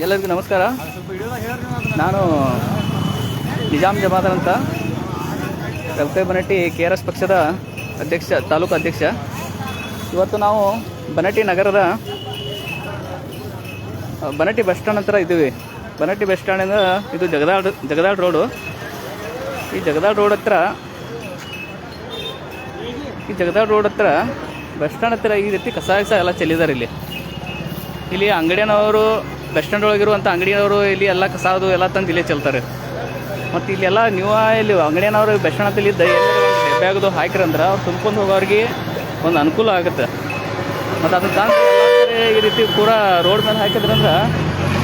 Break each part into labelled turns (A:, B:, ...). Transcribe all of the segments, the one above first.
A: ಎಲ್ಲರಿಗೂ ನಮಸ್ಕಾರ. ನಾನು ನಿಜಾಮ್ ಜಮಾದಾರ್ ಅಂತ, ರವಕೆ ಬನಟ್ಟಿ KRS ಪಕ್ಷದ ಅಧ್ಯಕ್ಷ, ತಾಲೂಕು ಅಧ್ಯಕ್ಷ. ಇವತ್ತು ನಾವು ಬನಟ್ಟಿ ನಗರದ ಬನಟ್ಟಿ ಬಸ್ ಸ್ಟ್ಯಾಂಡ್ ಹತ್ರ ಇದ್ದೀವಿ. ಬನಟ್ಟಿ ಬಸ್ ಸ್ಟ್ಯಾಂಡಿಂದ ಇದು ಜಗದಾಳ್ ರೋಡು. ಈ ಜಗದಾಳ್ ರೋಡ್ ಹತ್ರ ಬಸ್ ಸ್ಟ್ಯಾಂಡ್ ಹತ್ರ ಈ ರೀತಿ ಕಸ ಎಲ್ಲ ಚೆಲ್ಲಿದ್ದಾರೆ. ಇಲ್ಲಿ ಅಂಗಡಿಯವರು, ಬಸ್ ಸ್ಟ್ಯಾಂಡ್ ಒಳಗಿರುವಂಥ ಅಂಗಡಿಯವರು ಇಲ್ಲಿ ಎಲ್ಲ ಕಸ ಅದು ಎಲ್ಲ ತಂದು ಇಲ್ಲೇ ಚೆಲ್ತಾರೆ. ಮತ್ತು ಇಲ್ಲೆಲ್ಲ ನೀವು ಇಲ್ಲಿ ಅಂಗಡಿಯವರು ಬಸ್ ಸ್ಟ್ಯಾಂಡ್ ಹತ್ತಿರ ಡಬ್ಬೆ ಆಗೋದು ಹಾಕಿರಂದ್ರೆ ಅವ್ರು ತುಂಬ್ಕೊಂಡು ಹೋಗೋರಿಗೆ ಒಂದು ಅನುಕೂಲ ಆಗುತ್ತೆ. ಮತ್ತು ಅದನ್ನು ತಂದು ಎಲ್ಲ ಈ ರೀತಿ ಪೂರಾ ರೋಡ್ ಮೇಲೆ ಹಾಕಿದ್ರಂದ್ರೆ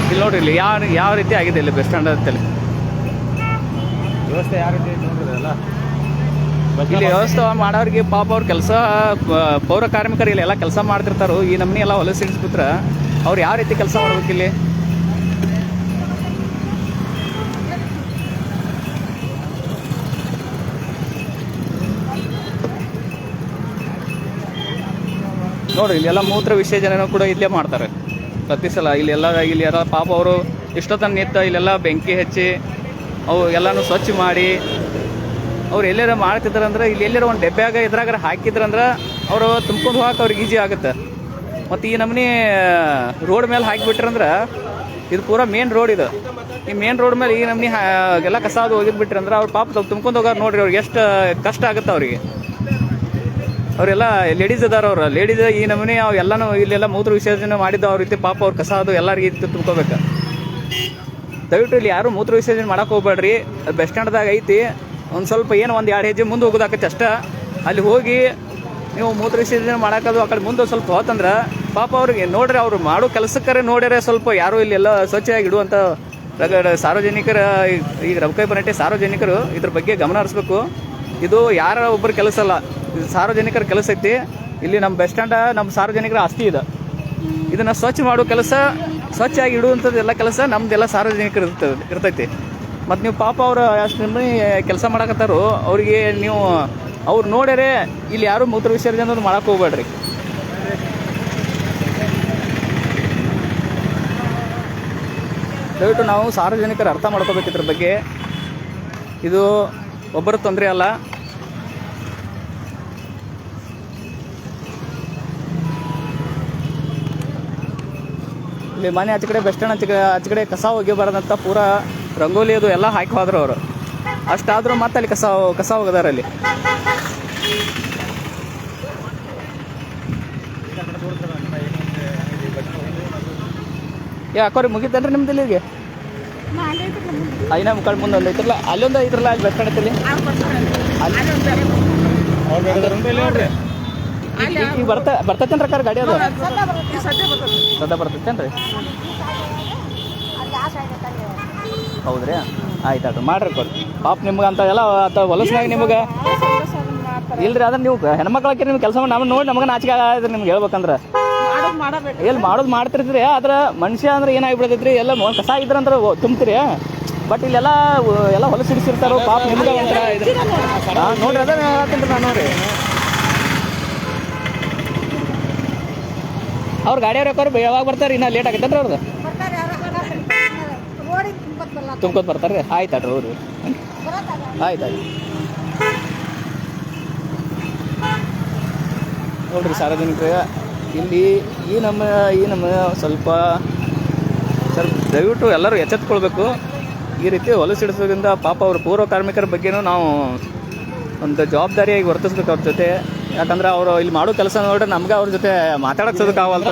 A: ಇಲ್ಲಿ ನೋಡ್ರಿ, ಇಲ್ಲಿ ಯಾವ ರೀತಿ ಆಗಿದೆ ಇಲ್ಲಿ ಬಸ್ ಸ್ಟ್ಯಾಂಡ್ ಹತ್ತಲ್ಲಿ
B: ವ್ಯವಸ್ಥೆ ಯಾವ ರೀತಿ ನೋಡಿದ್ರಲ್ಲ.
A: ಇಲ್ಲಿ ವ್ಯವಸ್ಥೆ ಮಾಡೋರಿಗೆ ಪಾಪ ಅವ್ರ ಕೆಲಸ, ಪೌರ ಕಾರ್ಮಿಕರು ಇಲ್ಲಿ ಎಲ್ಲ ಕೆಲಸ ಮಾಡ್ತಿರ್ತಾರೋ. ಈ ನಮ್ಮನೆ ಎಲ್ಲ ಹೊಲಸು ಸಿಡಿಸ್ಬಿಟ್ರೆ ಅವ್ರು ಯಾವ ರೀತಿ ಕೆಲಸ ಮಾಡ್ಬೇಕು ಇಲ್ಲಿ? ನೋಡ್ರಿ, ಇಲ್ಲೆಲ್ಲ ಮೂತ್ರ ವಿಸರ್ಜನೆ ಕೂಡ ಇಲ್ಲೇ ಮಾಡ್ತಾರೆ ಪ್ರತಿ ಸಲ. ಇಲ್ಲೆಲ್ಲ ಪಾಪ ಅವರು ಇಷ್ಟೊತ್ತನ ನಿಂತ ಇಲ್ಲೆಲ್ಲ ಬೆಂಕಿ ಹಚ್ಚಿ ಅವು ಎಲ್ಲನೂ ಸ್ವಚ್ಛ ಮಾಡಿ ಅವ್ರು ಎಲ್ಲಾರ ಮಾಡ್ತಿದ್ರಂದ್ರೆ ಇಲ್ಲಿ ಎಲ್ಲಾರ ಒಂದು ಡಬ್ಬ್ಯಾಗ ಇದ್ರಾಗ ಹಾಕಿದ್ರಂದ್ರೆ ಅವರು ತುಂಬ್ಕೊಂಡು ಹೋಗಕ್ಕೆ ಅವ್ರಿಗೆ ಈಜಿ ಆಗುತ್ತೆ. ಮತ್ತು ಈ ನಮ್ಮನೆ ರೋಡ್ ಮೇಲೆ ಹಾಕಿಬಿಟ್ರಂದ್ರೆ ಇದು ಪೂರಾ ಮೇನ್ ರೋಡ್. ಇದು ಈ ಮೇನ್ ರೋಡ್ ಮೇಲೆ ಈ ನಮ್ಮನೆ ಎಲ್ಲ ಕಸ ಅದು ಹೋಗಿದ್ಬಿಟ್ರಂದ್ರೆ ಅವ್ರು ಪಾಪ ತುಂಬ್ಕೊಂಡು ಹೋಗೋರು. ನೋಡ್ರಿ, ಅವ್ರಿಗೆ ಎಷ್ಟು ಕಷ್ಟ ಆಗುತ್ತೆ ಅವರಿಗೆ. ಅವರೆಲ್ಲ ಲೇಡೀಸ್ ಅದಾರ. ಅವ್ರು ಲೇಡೀಸ್ ಈ ನಮ್ಮನೆ ಅವು ಎಲ್ಲನೂ ಇಲ್ಲೆಲ್ಲ ಮೂತ್ರ ವಿಸರ್ಜನೆ ಮಾಡಿದ್ದು ಅವ್ರ ರೀತಿ ಪಾಪ ಅವ್ರ ಕಸ ಅದು ಎಲ್ಲರಿಗೆ ತುಂಬ್ಕೋಬೇಕು. ದಯವಿಟ್ಟು ಇಲ್ಲಿ ಯಾರು ಮೂತ್ರ ವಿಸರ್ಜನೆ ಮಾಡಕ್ಕೆ ಹೋಗ್ಬೇಡ್ರಿ. ಬಸ್ ಸ್ಟ್ಯಾಂಡ್ದಾಗ ಐತಿ, ಒಂದು ಸ್ವಲ್ಪ ಏನು ಒಂದು 2 ಹೆಜ್ಜೆ ಮುಂದೆ ಹೋಗೋದಾಕತ್ತೆ ಅಷ್ಟ. ಅಲ್ಲಿ ಹೋಗಿ ನೀವು ಮೂತ್ರ ವಿಸರ್ಜನೆ ಮಾಡೋಕ್ಕದು ಆ ಕಡೆ ಮುಂದೆ ಸ್ವಲ್ಪ ಹೋತಂದ್ರೆ ಪಾಪ ಅವ್ರಿಗೆ ನೋಡ್ರಿ, ಅವ್ರು ಮಾಡೋ ಕೆಲಸಕ್ಕರೆ ನೋಡ್ಯಾರೆ ಸ್ವಲ್ಪ ಯಾರು ಇಲ್ಲೆಲ್ಲ ಸ್ವಚ್ಛವಾಗಿ ಇಡುವಂಥ ಸಾರ್ವಜನಿಕರ, ಈಗ ರವಕೆ ಬನಟ್ಟಿ ಸಾರ್ವಜನಿಕರು ಇದ್ರ ಬಗ್ಗೆ ಗಮನ ಹರಿಸ್ಬೇಕು. ಇದು ಯಾರ ಒಬ್ಬರ ಕೆಲಸ ಅಲ್ಲ, ಇದು ಸಾರ್ವಜನಿಕರ ಕೆಲಸ ಐತಿ. ಇಲ್ಲಿ ನಮ್ಮ ಬಸ್ ಸ್ಟ್ಯಾಂಡ ನಮ್ಮ ಸಾರ್ವಜನಿಕರ ಆಸ್ತಿ ಇದೆ. ಇದನ್ನು ಸ್ವಚ್ಛ ಮಾಡೋ ಕೆಲಸ, ಸ್ವಚ್ಛಾಗಿ ಇಡುವಂಥದ್ದು ಎಲ್ಲ ಕೆಲಸ ನಮ್ದೆಲ್ಲ ಸಾರ್ವಜನಿಕರು ಇರ್ತೈತಿ. ಮತ್ತು ನೀವು ಪಾಪ ಅವರು ಅಷ್ಟು ಕೆಲಸ ಮಾಡಕತ್ತಾರೋ ಅವ್ರಿಗೆ ನೀವು ಅವ್ರು ನೋಡ್ಯಾರೆ ಇಲ್ಲಿ ಯಾರು ಮೂತ್ರ ವಿಸರ್ಜನೆ ಮಾಡಕ್ಕೆ ಹೋಗ್ಬೇಡ್ರಿ. ದಯವಿಟ್ಟು ನಾವು ಸಾರ್ವಜನಿಕರು ಅರ್ಥ ಮಾಡ್ಕೋಬೇಕು ಇದ್ರ ಬಗ್ಗೆ. ಇದು ಒಬ್ಬರ ತೊಂದರೆ ಅಲ್ಲ. ಇಲ್ಲಿ ಮನೆ ಆಚೆ ಕಡೆ ಬಸ್ ಸ್ಟ್ಯಾಂಡ್ ಆಚೆ ಕಡೆ ಕಸ ಹೋಗಿಬಾರ್ದಂತ ಪೂರಾ ರಂಗೋಲಿ ಅದು ಎಲ್ಲ ಹಾಕಿ ಹೋದ್ರು ಅವರು. ಅಷ್ಟಾದರೂ ಮತ್ತೆ ಅಲ್ಲಿ ಕಸ ಹೋಗದಾರ. ಅಲ್ಲಿ ಯಾಕೋರಿ ಮುಗಿತೇನ್ರಿ ನಿಮ್ದು ಇಲ್ಲಿಗೆ? ಐನ ಮುಕ್ಕಾಳು ಮುಂದೆ ಒಂದು ಐತ್ರಲ್ಲ, ಅಲ್ಲೊಂದು ಐತ್ರಲ್ಲ, ಅಲ್ಲಿ ಬಸ್ ಸ್ಟ್ಯಾಂಡ್ ಈಗ ಬರ್ತೈತೇನ್ರಿ ಕಾರ್ ಗಾಡಿ? ಅದು ಸದಾ ಬರ್ತೈತೇನ್ರಿ? ಹೌದ್ರಿ, ಆಯ್ತು ಮಾಡ್ರಿ ಕೊಡಿ. ಪಾಪ ನಿಮ್ಗೆ ಅಂತ ಎಲ್ಲ ಹೊಲಸ್ನಾಗ ನಿಮ್ಗೆ ಇಲ್ರಿ. ಅದನ್ನ ನೀವು ಹೆಣ್ಮಕ್ಳಕ್ಕೆ ನಿಮ್ಗೆ ಕೆಲಸ ಮಾಡಿ ನಮ್ಮನ್ನು ನೋಡಿ ನಮಗೆ ನಾಚಿಕೆ ಆದ್ರೆ ನಿಮ್ಗೆ ಹೇಳ್ಬೇಕಂದ್ರೆ ಎಲ್ಲಿ ಮಾಡೋದು ಮಾಡ್ತಿರ್ತೀರಿ. ಆದ್ರೆ ಮನುಷ್ಯ ಅಂದ್ರೆ ಏನಾಗಿಬಿಡ್ತೈತ್ರಿ, ಎಲ್ಲ ಕಸ ಇದ್ರಂದ್ರೆ ತುಂಬ್ತೀರಿ. ಬಟ್ ಇಲ್ಲೆಲ್ಲ ಹೊಲಸು ಸಿಡಿಸಿರ್ತಾರೋ ಪಾಪ ನಿಮ್ಗೆ ಒಂಥರ ನೋಡ್ರಿ. ಅದೇ ಹೇಳ್ತೀನಿ ನಾನು. ನೋಡ್ರಿ, ಅವ್ರ ಗಾಡಿಯವ್ರು ಯಾಕವ್ರು ಯಾವಾಗ ಬರ್ತಾರೆ? ಇನ್ನೂ ಲೇಟ್ ಆಗೈತೇನ್ರಿ ಅವ್ರದ್ದು? ತುಂಬ್ಕೊತ್ ಬರ್ತಾರೆ. ಆಯ್ತಾಡ್ರಿ ಅವ್ರು, ಆಯ್ತು. ನೋಡ್ರಿ ಸಾರ್ವಜನಿಕರು, ಇಲ್ಲಿ ಈ ನಮ್ಮ ಸ್ವಲ್ಪ ದಯವಿಟ್ಟು ಎಲ್ಲರೂ ಎಚ್ಚೆತ್ಕೊಳ್ಬೇಕು. ಈ ರೀತಿ ಹೊಲಸಿಡಿಸೋದ್ರಿಂದ ಪಾಪ ಅವ್ರ ಪೂರ್ವ ಕಾರ್ಮಿಕರ ಬಗ್ಗೆನೂ ನಾವು ಒಂದು ಜವಾಬ್ದಾರಿಯಾಗಿ ವರ್ತಿಸ್ಬೇಕು ಅವ್ರ ಜೊತೆ. ಯಾಕಂದ್ರೆ ಅವರು ಇಲ್ಲಿ ಮಾಡೋ ಕೆಲಸ ನೋಡ್ರೆ ನಮ್ಗೆ ಅವ್ರ ಜೊತೆ ಮಾತಾಡಕ್ಕೆ ಸೋದಕ್ಕಾಗಲ್ಲ.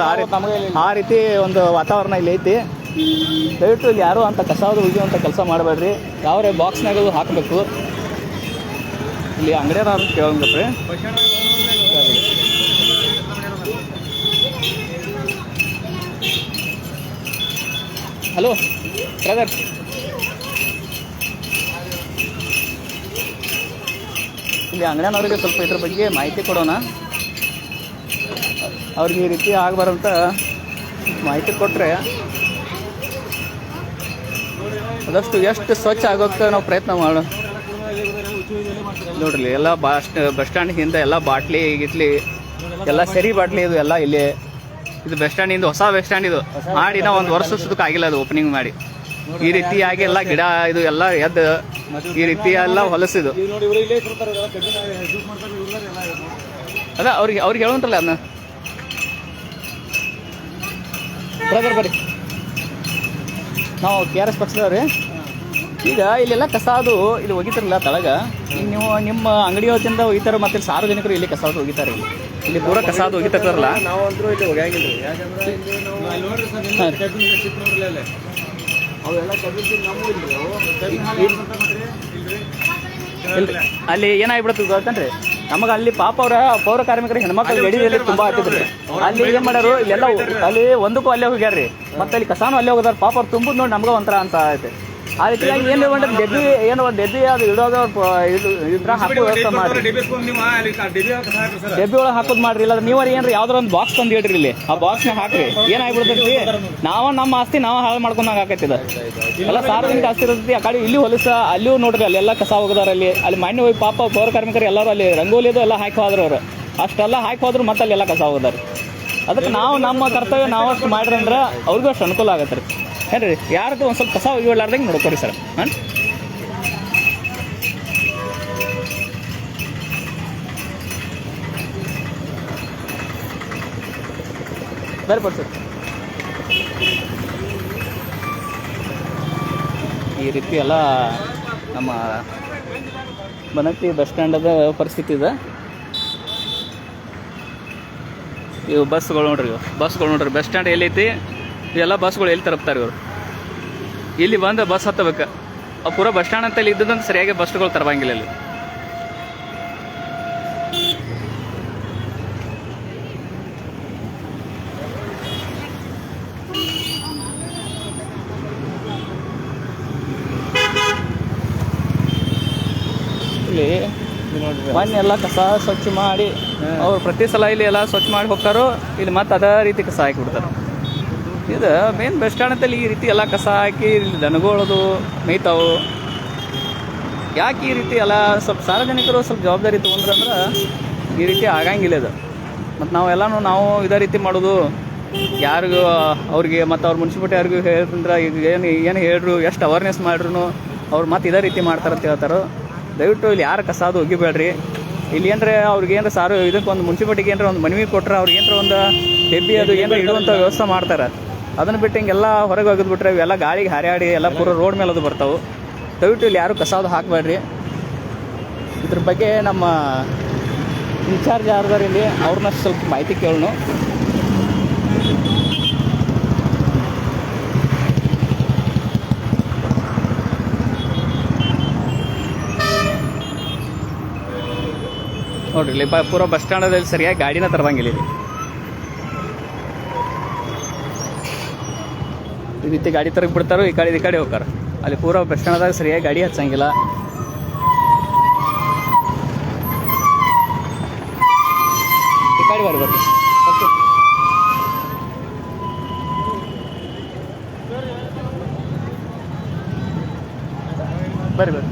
A: ಆ ರೀತಿ ಒಂದು ವಾತಾವರಣ ಇಲ್ಲಿ ಐತಿ. ದಯವಿಟ್ಟು ಇಲ್ಲಿ ಯಾರು ಅಂತ ಕಸಾವುದು ಒಗೆಯುವಂಥ ಕೆಲಸ ಮಾಡಬೇಡ್ರಿ. ಯಾವ್ರೆ ಬಾಕ್ಸ್ನಾಗ ಹಾಕಬೇಕು. ಇಲ್ಲಿ ಅಂಗಡಿಯವ್ರು ಕೇಳಂಗಪ್ರಿ. ಹಲೋ ಬ್ರದರ್, ಇಲ್ಲಿ ಅಂಗಡಿಯವ್ರಿಗೆ ಸ್ವಲ್ಪ ಇದ್ರ ಬಗ್ಗೆ ಮಾಹಿತಿ ಕೊಡೋಣ. ಅವ್ರಿಗೆ ಈ ರೀತಿ ಆಗಬಾರಂತ ಮಾಹಿತಿ ಕೊಟ್ಟರೆ ಆದಷ್ಟು ಎಷ್ಟು ಸ್ವಚ್ಛ ಆಗೋಕ್ಕೆ ನಾವು ಪ್ರಯತ್ನ ಮಾಡೋಣ. ನೋಡ್ರಿ, ಎಲ್ಲ ಬಸ್ ಸ್ಟ್ಯಾಂಡ್ ಹಿಂದೆ ಎಲ್ಲ ಬಾಟ್ಲಿ ಗಿಟ್ಲಿ ಎಲ್ಲ ಸರಿ ಬಾಟ್ಲಿ ಇದು ಎಲ್ಲ ಇಲ್ಲಿ ಇದು ಬಸ್ ಸ್ಟ್ಯಾಂಡ್ ಇಂದ ಹೊಸ ಬಸ್ ಸ್ಟ್ಯಾಂಡ್ ಇದು ಮಾಡಿ ನಾವು ಒಂದು ವರ್ಷ ಸುತ್ತಕ್ಕೆ ಆಗಿಲ್ಲ ಅದು ಓಪನಿಂಗ್ ಮಾಡಿ. ಈ ರೀತಿಯಾಗಿ ಎಲ್ಲ ಗಿಡ ಇದು ಎಲ್ಲ ಎದ್ದು ಈ ರೀತಿ ಎಲ್ಲ ಹೊಲಸಿದು ಅದ ಅವ್ರಿಗೆ ಹೇಳುವಂತಲ್ಲ ಅದನ್ನ ಬರ್ರಿ ನಾವು KRS ಪಕ್ಷದವ್ರಿ. ಈಗ ಇಲ್ಲೆಲ್ಲ ಕಸ ಅದು ಇಲ್ಲಿ ಒಗಿತಾರಲ್ಲ ತಳಗ, ಈಗ ನೀವು ನಿಮ್ಮ ಅಂಗಡಿ ಹೊತ್ತಿಂದ ಒಗಿತಾರ ಮತ್ತೆ ಸಾರ್ವಜನಿಕರು ಇಲ್ಲಿ ಕಸ ಅದು ಒಗಿತಾರೆ. ಇಲ್ಲಿ ಪೂರ ಕಸ ಅದು ಒಗಿತಾರಲ್ಲ
B: ನಾವಂತರೂ ಇಲ್ಲಿ ಒಗ್ಯಾಂಗಿಲ್ಲ ರೀ. ಯಾಕಂದ್ರೆ ಇಲ್ಲಿ ಅವೆಲ್ಲ
A: ಅಲ್ಲಿ ಏನಾಗ್ಬಿಡುತ್ತೆ ಗೊತ್ತನ್ರಿ, ನಮಗೆ ಅಲ್ಲಿ ಪಾಪ ಅವರ ಪೌರ ಕಾರ್ಮಿಕರು ಹೆಣ್ಮಕ್ಳು ಗಡಿಯಲ್ಲಿ ತುಂಬಾ ಆಗ್ತಿದ್ರಿ. ಅಲ್ಲಿ ಏನ್ ಮಾಡ್ಯಾರು ಇಲ್ಲೆಲ್ಲ ಅಲ್ಲಿ ಒಂದಕ್ಕೂ ಅಲ್ಲೇ ಹೋಗ್ಯಾರ್ರಿ, ಮತ್ತೆ ಅಲ್ಲಿ ಕಸಾನು ಅಲ್ಲೇ ಹೋಗಿದಾರ. ಪಾಪ ಅವ್ರು ತುಂಬುದು ನೋಡಿ ನಮ್ಗೆ ಒಂಥರ ಅಂತ ಐತೆ. ಆ ರೀತಿಯಾಗಿ ಏನು ಒಂದು ಡೆಬ್ಬಿ ಅದು ಇಡೋದು ಇದ್ರ ಹಾಕೋ ವ್ಯವಸ್ಥೆ ಮಾಡ್ರಿ, ಡೆಬ್ಬಿ ಒಳಗೆ ಹಾಕೋದು ಮಾಡ್ರಿ. ಇಲ್ಲ ನೀವ್ರಿ ಏನ್ರಿ ಯಾವ್ದಾರ ಒಂದು ಬಾಕ್ಸ್ ತಂದು ಇಡ್ರಿ, ಇಲ್ಲಿ ಆ ಬಾಕ್ಸ್ನ ಹಾಕ್ರಿ. ಏನಾಗ್ಬಿಡ್ತೈತಿ ನಾವು ನಮ್ಮ ಆಸ್ತಿ ನಾವು ಹಾಳು ಮಾಡ್ಕೊಂಡಂಗೆ ಆಕೈತಿದ. ಎಲ್ಲ ಸಾರ್ವಜನಿಕ ಆಸ್ತಿ ಇರ್ತೈತಿ. ಆ ಕಡೆ ಇಲ್ಲಿ ಹೊಲಸ ಅಲ್ಲಿಯೂ ನೋಡ್ರಿ ಅಲ್ಲೆಲ್ಲ ಕಸ ಹೋಗದಾರ. ಅಲ್ಲಿ ಮಣ್ಣು ಹೋಗಿ ಪಾಪ ಪೌರ ಕಾರ್ಮಿಕರು ಎಲ್ಲರೂ ಅಲ್ಲಿ ರಂಗೋಲಿದು ಎಲ್ಲ ಹಾಕಿ ಹೋದ್ರು. ಅವರು ಅಷ್ಟೆಲ್ಲ ಹಾಕಿ ಹೋದ್ರು ಮತ್ತೆ ಅಲ್ಲೆಲ್ಲ ಕಸ ಹೋಗದಾರ. ಅದಕ್ಕೆ ನಾವು ನಮ್ಮ ಕರ್ತವ್ಯ ನಾವು ಅಷ್ಟು ಮಾಡ್ರಿ ಅಂದ್ರೆ ಅವ್ರಿಗೂ ಅಷ್ಟು ಅನುಕೂಲ ಆಗತ್ತೆ ರೀ. ಏನ್ರಿ ಯಾರದ್ದು ಒಂದು ಸ್ವಲ್ಪ ಕಸ ಒಯ್ಯಲಾರ್ದಂಗೆ ನೋಡ್ಕೊರಿ ಸರ್. ಹಾಂ ಬರ್ಬೋದು ಸರ್. ಈ ರೀತಿ ಎಲ್ಲ ನಮ್ಮ ಬನಟ್ಟಿ ಬಸ್ ಸ್ಟ್ಯಾಂಡದ ಪರಿಸ್ಥಿತಿ ಇದೆ. ಇವು ಬಸ್ಗಳು ನೋಡ್ರಿ, ಬಸ್ ಸ್ಟ್ಯಾಂಡ್ ಎಲ್ಲೈತಿ, ಇವೆಲ್ಲ ಬಸ್ಗಳು ಎಲ್ಲಿ ತರಪ್ತಾರೆ ಇವರು. ಇಲ್ಲಿ ಬಂದು ಬಸ್ ಹತ್ತಬೇಕು. ಪೂರ ಬಸ್ ಸ್ಟ್ಯಾಂಡ್ ಅಂತ ಇಲ್ಲಿ ಇದ್ದದಂತ ಸರಿಯಾಗಿ ಬಸ್ಗಳು ತರಬಂಗಿಲ್ಲ ಇಲ್ಲಿ. ಇಲ್ಲಿ ಮೊನ್ನೆ ಎಲ್ಲ ಕಸ ಸ್ವಚ್ಛ ಮಾಡಿ ಅವ್ರು ಪ್ರತಿ ಸಲ ಇಲ್ಲಿ ಎಲ್ಲ ಸ್ವಚ್ಛ ಮಾಡಿ ಹೋಗ್ತಾರೋ, ಇಲ್ಲಿ ಮತ್ತೆ ಅದೇ ರೀತಿ ಕಸ ಹಾಕಿಬಿಡ್ತಾರೆ. ಇದು ಮೇನ್ ಬಸ್ ಸ್ಟ್ಯಾಂಡ್ ಅಂತಲ್ಲಿ ಈ ರೀತಿ ಎಲ್ಲ ಕಸ ಹಾಕಿ ಇಲ್ಲಿ ದನಗಳದು ಮೇಯ್ತಾವು. ಯಾಕೆ ಈ ರೀತಿ ಎಲ್ಲ ಸ್ವಲ್ಪ ಸಾರ್ವಜನಿಕರು ಸ್ವಲ್ಪ ಜವಾಬ್ದಾರಿ ತೊಗೊಂಡ್ರಂದ್ರೆ ಈ ರೀತಿ ಆಗಂಗಿಲ್ಲ ಇದು. ಮತ್ತು ನಾವು ಇದೇ ರೀತಿ ಮಾಡೋದು ಯಾರಿಗೂ ಅವ್ರಿಗೆ ಮತ್ತು ಅವ್ರ ಮುನ್ಸಿಪಾಲ್ಟಿ ಯಾರಿಗೂ ಹೇಳಿದ್ರೆ ಈಗ ಏನು ಹೇಳ್ರು ಎಷ್ಟು ಅವೇರ್ನೆಸ್ ಮಾಡ್ರು ಅವ್ರು ಮತ್ತೆ ಇದೇ ರೀತಿ ಮಾಡ್ತಾರಂತ ಹೇಳ್ತಾರೆ. ದಯವಿಟ್ಟು ಇಲ್ಲಿ ಯಾರು ಕಸ ಅದು ಒಗಿಬೇಡ್ರಿ. ಇಲ್ಲಿ ಏನಂದ್ರೆ ಅವ್ರಿಗೆ ಏನಾರ ಇದಕ್ಕೆ ಒಂದು ಮುನ್ಸಿಪಾಲ್ಟಿಗೆ ಏನಾರ ಒಂದು ಮನವಿ ಕೊಟ್ರೆ ಅವ್ರಿಗೆ ಏನಾರ ಒಂದು ಡೆಬ್ಬಿ ಅದು ಏನಾರ ಇಡುವಂಥ ವ್ಯವಸ್ಥೆ ಮಾಡ್ತಾರೆ. ಅದನ್ನು ಬಿಟ್ಟು ಹಿಂಗೆಲ್ಲ ಹೊರಗೆ ಒಗೆದ್ಬಿಟ್ರೆ ಇವೆಲ್ಲ ಗಾಳಿಗೆ ಹಾರಾಡಿ ಎಲ್ಲ ಪೂರ ರೋಡ್ ಮೇಲೆ ಅದು ಬರ್ತಾವೆ. ದಯವಿಟ್ಟು ಇಲ್ಲಿ ಯಾರು ಕಸ ಅದು ಹಾಕಬೇಡ್ರಿ. ಇದ್ರ ಬಗ್ಗೆ ನಮ್ಮ ಇನ್ಚಾರ್ಜ್ ಯಾರ್ದಾರು ಇಲ್ಲಿ ಅವ್ರನ್ನ ಸ್ವಲ್ಪ ಮಾಹಿತಿ ಕೇಳೋಣ. ನೋಡ್ರಿ ಇಲ್ಲಿ ಪೂರ ಬಸ್ ಸ್ಟ್ಯಾಂಡಲ್ಲಿ ಸರಿಯಾಗಿ ಗಾಡಿನ ತರಬಂಗಿಲ್ಲ. ಈ ರೀತಿ ಗಾಡಿ ತರಗೆ ಬಿಡ್ತಾರೋ, ಈ ಕಡೆ ಹೋಗ್ತಾರೆ. ಅಲ್ಲಿ ಪೂರ ಬಸ್ ಸ್ಟ್ಯಾಂಡ್ದಾಗ ಸರಿಯಾಗಿ ಗಾಡಿ ಹಚ್ಚಂಗಿಲ್ಲ. ಈ ಕಡೆ ಬರ್ರಿ ಓಕೆ. ಬರ್ರಿ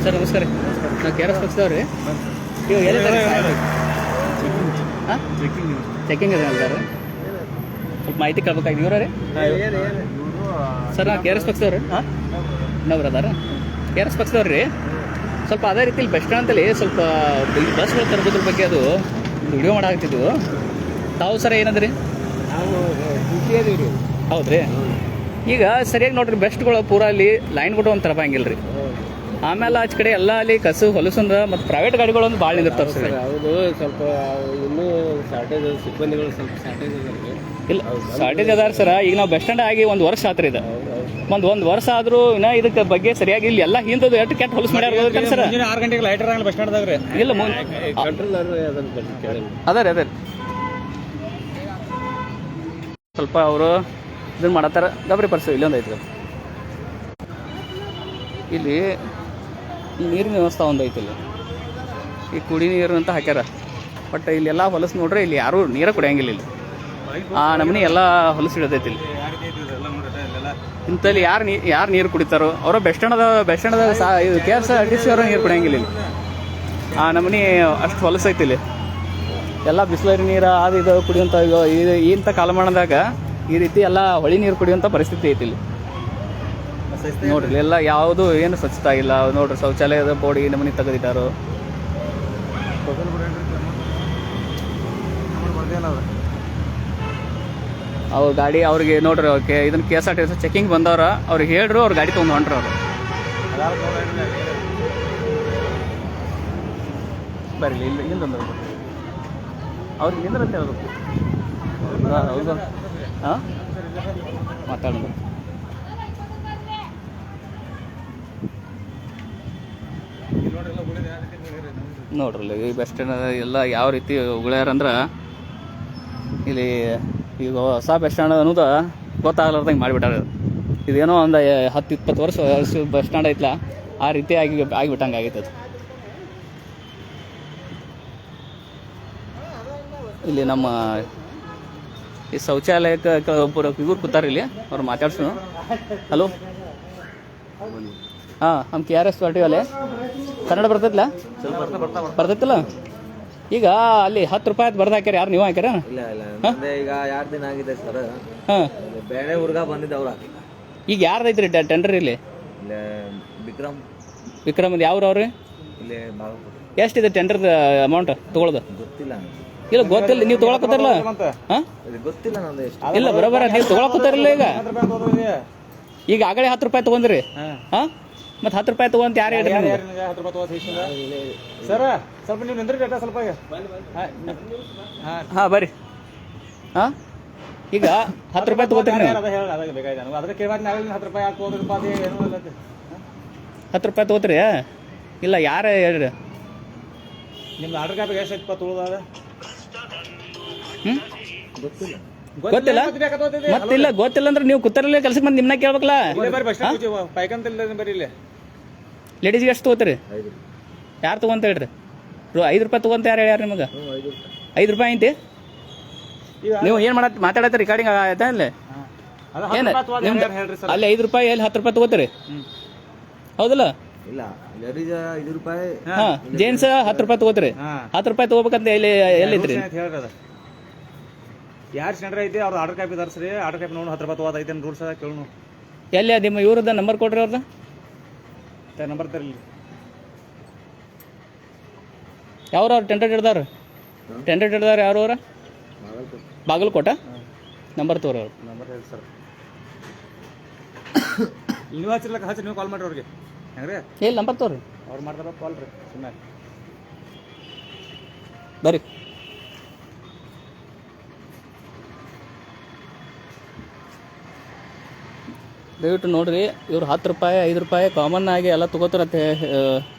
A: ಸರ್ ನಮಸ್ಕಾರ. ನಾವು KRS ಪಕ್ಷದವ್ರಿ. ಇವಾಗ ಎಲ್ಲಿದ್ದಾರೆ? ಹಾಂ ಚೆಕಿಂಗ್ ಇದೆ ಅಲ್ದಾರೆ. ಸ್ವಲ್ಪ ಮಾಹಿತಿ ಕೇಳ್ಬೇಕಾಗಿ ಇವ್ರ ರೀ ಸರ್. ನಾವು KRS ಪಕ್ಷದವ್ರಿ. ಹಾಂ ಇನ್ನೊಬ್ರು ಅದಾರ KRS ಪಕ್ಷದವ್ರಿ. ಸ್ವಲ್ಪ ಅದೇ ರೀತಿ ಬಸ್ ಸ್ಟ್ಯಾಂಡ್ ಅಂತಲ್ಲಿ ಸ್ವಲ್ಪ ಬಸ್ಗಳು ತರಬೋದ್ರ ಬಗ್ಗೆ ಅದು ವಿಡಿಯೋ ಮಾಡಾಕತ್ತಿದ್ವು. ತಾವು ಸರ ಏನಂದ್ರಿ? ಹೌದ್ರಿ. ಈಗ ಸರಿಯಾಗಿ ನೋಡ್ರಿ ಬೆಸ್ಟ್ಗಳು ಪೂರ ಅಲ್ಲಿ ಲೈನ್ ಬಿಟ್ಟು ಒಂದು ತರಬಂಗಿಲ್ಲ ರೀ. ಆಮೇಲೆ ಆಚೆ ಕಡೆ ಎಲ್ಲ ಅಲ್ಲಿ ಕಸು ಹೊಲಸಂದ ಮತ್ತು ಪ್ರೈವೇಟ್ ಗಾಡಿಗಳು ಒಂದು ಭಾಳ ನಿಂದಿರ್ತಾರೆ ಸರ್.
B: ಹೌದು, ಸ್ವಲ್ಪ ಇನ್ನೂ ಶಾರ್ಟೇಜ್ ಸಿಬ್ಬಂದಿಗಳು ಸ್ವಲ್ಪ ಶಾರ್ಟೇಜ್
A: ಇಲ್ಲ ಶಾರ್ಟೇಜ್ ಅದಾರ ಸರ್. ಈಗ ನಾವು ಬಸ್ ಸ್ಟ್ಯಾಂಡ್ ಆಗಿ ಒಂದು ವರ್ಷ ಆತ್ರಿ. ಇದು ಒಂದು ವರ್ಷ ಆದರೂ ಇನ್ನೂ ಇದಕ್ಕೆ ಬಗ್ಗೆ ಸರಿಯಾಗಿ ಇಲ್ಲಿ ಎಲ್ಲ ಹಿಂದದು ಎಷ್ಟು ಕೆಟ್ಟ ಹೊಲಸು ಮಾಡ್ಯಾರ ಸರ್.
B: 6 ಗಂಟೆಗೆ ಲೈಟರ್ ಆಗಲ್ಲ ಬಸ್ ಸ್ಟ್ಯಾಂಡ್ದಾಗ ರೀ.
A: ಇಲ್ಲ ಅದೇ ಸ್ವಲ್ಪ ಅವರು ಇದನ್ನು ಮಾಡತ್ತಾರ. ಗಬ್ರಿ ಪರ್ಸು ಇಲ್ಲೊಂದು ಐತಿ. ಇಲ್ಲಿ ನೀರಿನ ವ್ಯವಸ್ಥೆ ಒಂದು ಐತಿ. ಇಲ್ಲಿ ಈ ಕುಡಿ ನೀರು ಅಂತ ಹಾಕ್ಯಾರ. ಬಟ್ ಇಲ್ಲೆಲ್ಲ ಹೊಲಸು ನೋಡ್ರಿ ಇಲ್ಲಿ ಯಾರೂ ನೀರು ಕುಡಿಯಂಗಿಲ್ಲ ಇಲ್ಲಿ ಆ ನಮ್ಮನೆ ಎಲ್ಲ ಹೊಲಸು ಇಡತೈತಿ ಇಲ್ಲಿ ಇಂಥಲ್ಲಿ ಯಾರು ನೀರು ಕುಡಿತಾರೋ ಅವರು ಬೆಸ್ಟ್ ಸ್ಟ್ಯಾಂಡದಾಗ ಇದು KSRTC ಅವರು ನೀರು ಕುಡಿಯಂಗಿಲ್ಲ ಇಲ್ಲಿ ಆ ನಮ್ಮನೆ ಅಷ್ಟು ಹೊಲಸೈತಿ ಇಲ್ಲಿ ಎಲ್ಲ ಬಿಸ್ಲರಿ ನೀರು ಅದು ಇದು ಕುಡಿಯೋಂಥ ಇದು ಇಂಥ ಕಾಲಮಾನದಾಗ ಈ ರೀತಿ ಎಲ್ಲ ಹೊಳಿ ನೀರು ಕುಡಿಯೋಂಥ ಪರಿಸ್ಥಿತಿ ಐತಿ ಇಲ್ಲಿ ನೋಡ್ರಿ ಎಲ್ಲ ಯಾವುದು ಏನು ಸ್ವಚ್ಛತಾ ಇಲ್ಲ ನೋಡ್ರಿ ಶೌಚಾಲಯದ ಬೋರ್ಡ್ ಈ ನಮ್ಮನೆ ತೆಗೆದಿಟ್ಟಾರು ಅವ್ರ ಗಾಡಿ ಅವ್ರಿಗೆ ನೋಡ್ರಿ ಇದನ್ನ KSRTC ಚೆಕಿಂಗ್ ಬಂದವ್ರ ಅವ್ರಿಗೆ ಹೇಳ್ರು ಅವ್ರ ಗಾಡಿ ತೊಗೊಂಡು ಹೊಂಟ್ರ ಅವ್ರು ಬರಲಿ ಇಲ್ಲ ಹಿಂದೊಂದು ಅವ್ರಿಗೆ ನಿಂದ್ರ ಅಂತ ಹೇಳ್ಬೇಕು ಹೌದು ಹಾಂ ಮಾತಾಡೋದು ನೋಡ್ರಲ್ಲ ಈ ಬಸ್ ಸ್ಟ್ಯಾಂಡ್ ಎಲ್ಲ ಯಾವ ರೀತಿ ಉಗುಳ್ಯಾರಂದ್ರೆ ಇಲ್ಲಿ ಈಗ ಹೊಸ ಬಸ್ ಸ್ಟ್ಯಾಂಡ್ ಅನ್ನೋದು ಗೊತ್ತಾಗಲಾರ್ದಂಗೆ ಮಾಡಿಬಿಟ್ಟಾರ ಇದೇನೋ ಒಂದು 10-20 ವರ್ಷ ಬಸ್ ಸ್ಟ್ಯಾಂಡ್ ಐತಲ್ಲ ಆ ರೀತಿ ಆಗಿಬಿಟ್ಟಂಗೆ ಆಗೈತೆ ಅದು ಇಲ್ಲಿ ನಮ್ಮ ಈ ಶೌಚಾಲಯಕ್ಕೆ ಒಬ್ಬರು ಇವ್ರು ಕೂತಾರ ಇಲ್ಲಿ ಅವ್ರು ಮಾತಾಡ್ಸೋಣ ಹಲೋ ಹಾಂ ನಮ್ಮ KRS ಅಲ್ಲೇ ಕನ್ನಡ ಬರ್ತೈತಿಲ್ಲ ಬರ್ತೈತಿಲ್ಲ ಈಗ ಅಲ್ಲಿ 10 ರೂಪಾಯಿ ಬರ್ದು ಹಾಕ್ಯಾರ ಯಾರು ನೀವು ಹಾಕ್ಯಾರ
B: ಇಲ್ಲ ಈಗ 2 ದಿನ ಆಗಿದೆ ಸರ್
A: ಹಾಂ
B: ಬೇರೆ ಹುಡುಗ ಬಂದಿದ್ದವ್ರು
A: ಈಗ ಯಾರ್ದೈತ್ರಿ ಟೆಂಡರ್ ಇಲ್ಲಿ ವಿಕ್ರಮ್ ಯಾವ್ರವ್ರಿ
B: ಇಲ್ಲಿ
A: ಎಷ್ಟಿದೆ ಟೆಂಡರ್ದ ಅಮೌಂಟ್ ತೊಗೊಳೋದು
B: ಗೊತ್ತಿಲ್ಲ
A: ಇಲ್ಲ ಗೊತ್ತಿಲ್ಲ ನೀವು ತೊಗೊಳಕತ್ತಾರಲ್ಲ ಹಾಂ
B: ಗೊತ್ತಿಲ್ಲ ನಂದು ಎಷ್ಟು
A: ಇಲ್ಲ ಬರೋಬರ ನೀವು ತೊಗೊಳಕತ್ತಾರಲ್ಲ ಈಗ ಆಗಲೇ 10 ರೂಪಾಯಿ ತೊಗೊಂಡ್ರಿ ಹಾಂ ಮತ್ತೆ 10 ರೂಪಾಯಿ ತೊಗೊಂತ ಯಾರು ಹೇಳ್ರಿ
B: ಸರ್ ಸ್ವಲ್ಪ ನೀವು ನಿಂದ್ರಿ ಸ್ವಲ್ಪ
A: ಹಾಂ ಬರ್ರಿ ಹಾಂ ಈಗ 10 ರೂಪಾಯಿ ತೊಗೋತೀರಿ ನೀವು 10 ರೂಪಾಯಿ ತೊಗೋತೀರಿ ಇಲ್ಲ ಯಾರು ಹೇಳ್ರಿ
B: ನಿಮ್ದು ಆರ್ಡರ್ ಕಾಪಿ ಎಷ್ಟು ಐತಪ್ಪ ತೊಗೊಳೋದ
A: ಗೊತ್ತಿಲ್ಲ ಮತ್ತಿಲ್ಲ ಗೊತ್ತಿಲ್ಲ ಅಂದ್ರೆ ನೀವು ಕೂತಾರಲ್ಲ ಕೆಲ್ಸಕ್ಕೆ ಬಂದು ನಿಮ್ಮನ್ನ ಕೇಳ್ಬೇಕಲ್ಲ ಲೇಡೀಸ್ಗೆ ಎಷ್ಟು ತೊಗೋತೀರಿ ಯಾರು ತೊಗೊಂತ ಹೇಳ್ರಿ 5 ರೂಪಾಯಿ ತೊಗೊಂತ ಯಾರು ಹೇಳ್ಯಾರ ನಿಮಗೆ 5 ರೂಪಾಯಿ ಐತಿ ನೀವು ಏನು ಮಾತಾಡತ್ತೀರಿ ರಿಕಾರ್ಡಿಂಗ್ ಆಯ್ತಾ ಅಲ್ಲೇ ಏನು ಅಲ್ಲಿ 5 ರೂಪಾಯಿ ಎಲ್ಲಿ 10 ರೂಪಾಯಿ ತೊಗೋತೀರಿ ಹೌದಲ್ಲ
B: ಇಲ್ಲ 5 ರೂಪಾಯಿ
A: ಹಾಂ ಜೇನ್ಸ್ 10 ರೂಪಾಯಿ ತೊಗೋತೀರಿ 10 ರೂಪಾಯಿ ತೊಗೋಬೇಕಂತ ಎಲ್ಲಿದ್ರಿ
B: ಯಾರು ಸ್ಟ್ಯಾಂಡರ್ ಐತಿ ಅವ್ರು ಆರ್ಡರ್ ಕಾಪಿ ತರ್ಸ್ರಿ ಆರ್ಡರ್ ಕಾಪಿ ನೋಡಿ 10 ರೂಪಾಯಿ ತೊಗೋದ ಐತೆ ರೂಲ್ಸ್ ಕೇಳೋಣ
A: ಎಲ್ಲಿ ನಿಮ್ಮ ಇವ್ರದ್ದು ನಂಬರ್ ಕೊಡ್ರಿ ಅವ್ರದ್ದು
B: ನಂಬರ್ ತರಲಿ
A: ಯಾವ್ರವ್ರು ಟೆಂಡರ್ ಹಿಡ್ದಾರ ಯಾರು ಅವ್ರ ಬಾಗಲಕೋಟ ನಂಬರ್ ತೋರಿ ಅವ್ರು
B: ನಂಬರ್ ಹೇಳಿ ಸರ್ ನೀವು ಹಚ್ಚಿರ್ಲಕ್ಕ ನೀವು ಕಾಲ್ ಮಾಡ್ರಿ ಅವ್ರಿಗೆ ಹೆಂಗ್ರಿ
A: ಎಲ್ಲಿ ನಂಬರ್ ತೋರಿ
B: ಅವ್ರು ಮಾಡ್ತಾರ ಕಾಲ್ ರೀ ಸುಮ್ಮನೆ
A: ಬರ್ರಿ ದಯವಿಟ್ಟು ನೋಡ್ರಿ ಇವ್ರು 10 ರೂಪಾಯಿ 5 ರೂಪಾಯಿ ಕಾಮನ್ ಆಗಿ ಎಲ್ಲ ತೊಗೋತಾರಂತೆ